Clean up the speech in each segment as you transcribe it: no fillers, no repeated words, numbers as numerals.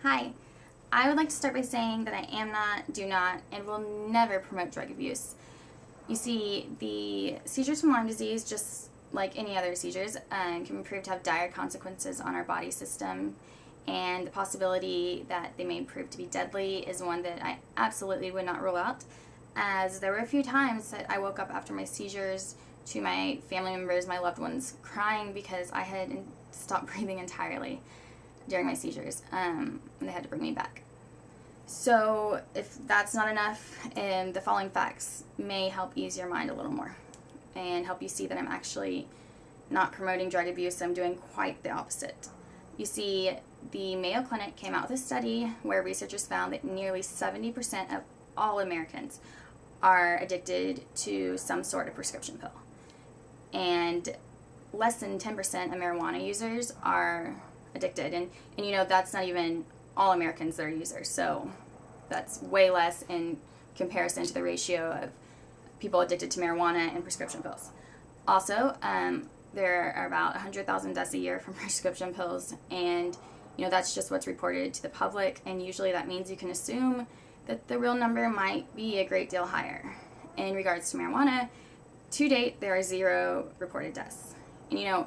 Hi, I would like to start by saying that I am not, do not, and will never promote drug abuse. You see, the seizures from Lyme disease, just like any other seizures, can be proved to have dire consequences on our body system, and the possibility that they may prove to be deadly is one that I absolutely would not rule out, as there were a few times that I woke up after my seizures to my family members, my loved ones, crying because I had stopped breathing entirely during my seizures, and they had to bring me back. So if that's not enough, the following facts may help ease your mind a little more and help you see that I'm actually not promoting drug abuse. I'm doing quite the opposite. You see, the Mayo Clinic came out with a study where researchers found that nearly 70% of all Americans are addicted to some sort of prescription pill, and less than 10% of marijuana users are addicted, and you know, that's not even all Americans that are users, so that's way less in comparison to the ratio of people addicted to marijuana and prescription pills. Also, there are about 100,000 deaths a year from prescription pills, and you know, that's just what's reported to the public, and usually that means you can assume that the real number might be a great deal higher. In regards to marijuana, to date there are 0 reported deaths. And you know,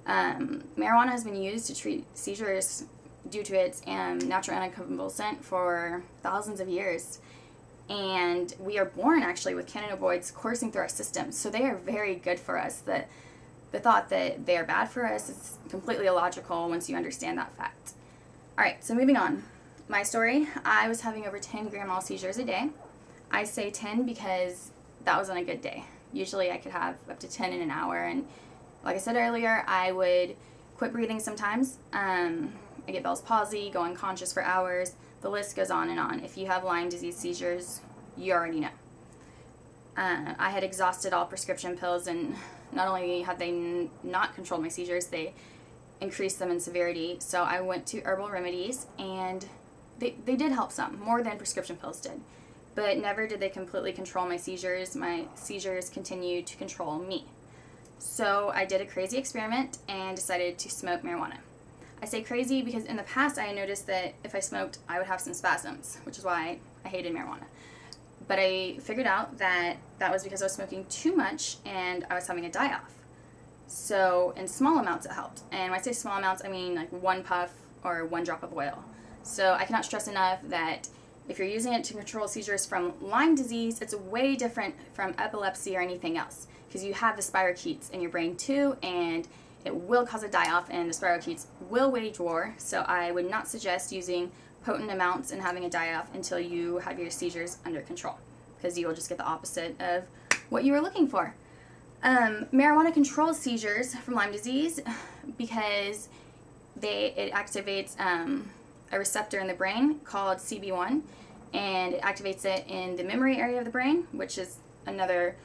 marijuana has been used to treat seizures due to its natural anticonvulsant for thousands of years. And we are born actually with cannabinoids coursing through our system, so they are very good for us. The thought that they are bad for us is completely illogical once you understand that fact. Alright, so moving on. My story, I was having over 10 grand mal seizures a day. I say 10 because that was on a good day. Usually I could have up to 10 in an hour, and like I said earlier, I would quit breathing sometimes. I get Bell's palsy, go unconscious for hours. The list goes on and on. If you have Lyme disease seizures, you already know. I had exhausted all prescription pills, and not only had they not controlled my seizures, they increased them in severity. So I went to herbal remedies, and they did help some, more than prescription pills did. But never did they completely control my seizures. My seizures continued to control me. So I did a crazy experiment and decided to smoke marijuana. I say crazy because in the past I noticed that if I smoked, I would have some spasms, which is why I hated marijuana. But I figured out that that was because I was smoking too much and I was having a die-off. So in small amounts it helped. And when I say small amounts, I mean like 1 puff or 1 drop of oil. So I cannot stress enough that if you're using it to control seizures from Lyme disease, it's way different from epilepsy or anything else, because you have the spirochetes in your brain too, and it will cause a die-off, and the spirochetes will wage war. So I would not suggest using potent amounts and having a die-off until you have your seizures under control, because you will just get the opposite of what you were looking for. Marijuana controls seizures from Lyme disease because it activates a receptor in the brain called CB1, and it activates it in the memory area of the brain, which is another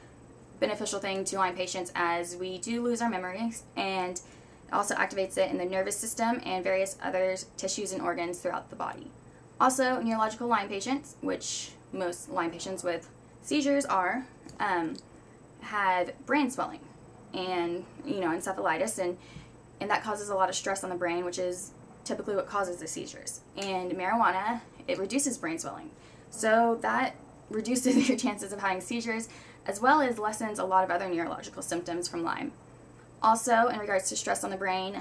beneficial thing to Lyme patients, as we do lose our memories, and it also activates it in the nervous system and various other tissues and organs throughout the body. Also, neurological Lyme patients, which most Lyme patients with seizures are, have brain swelling and encephalitis, and that causes a lot of stress on the brain, which is typically what causes the seizures. And marijuana, it reduces brain swelling, so that reduces your chances of having seizures, as well as lessens a lot of other neurological symptoms from Lyme. Also, in regards to stress on the brain,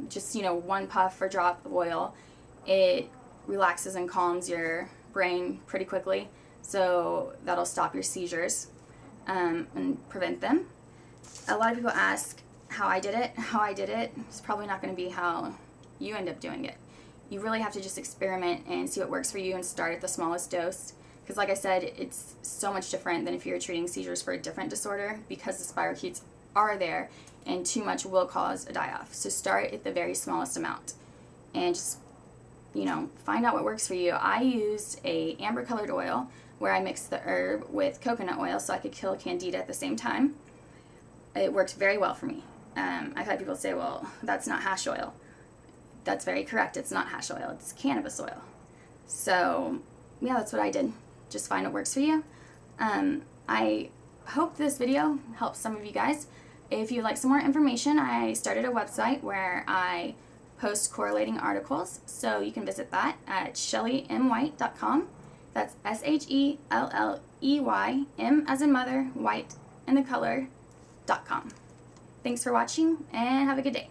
just 1 puff or drop of oil, it relaxes and calms your brain pretty quickly, so that'll stop your seizures and prevent them. A lot of people ask how I did it. How I did it is probably not going to be how you end up doing it. You really have to just experiment and see what works for you and start at the smallest dose, because like I said, it's so much different than if you're treating seizures for a different disorder, because the spirochetes are there and too much will cause a die-off. So start at the very smallest amount and just find out what works for you. I used a amber colored oil where I mixed the herb with coconut oil so I could kill candida at the same time. It worked very well for me. I've had people say, well, that's not hash oil. That's very correct. It's not hash oil. It's cannabis oil. So yeah, that's what I did. Just find what works for you. I hope this video helps some of you guys. If you'd like some more information, I started a website where I post correlating articles, so you can visit that at shelleymwhite.com. That's SHELLEY, M as in mother, white, and the color.com. Thanks for watching, and have a good day.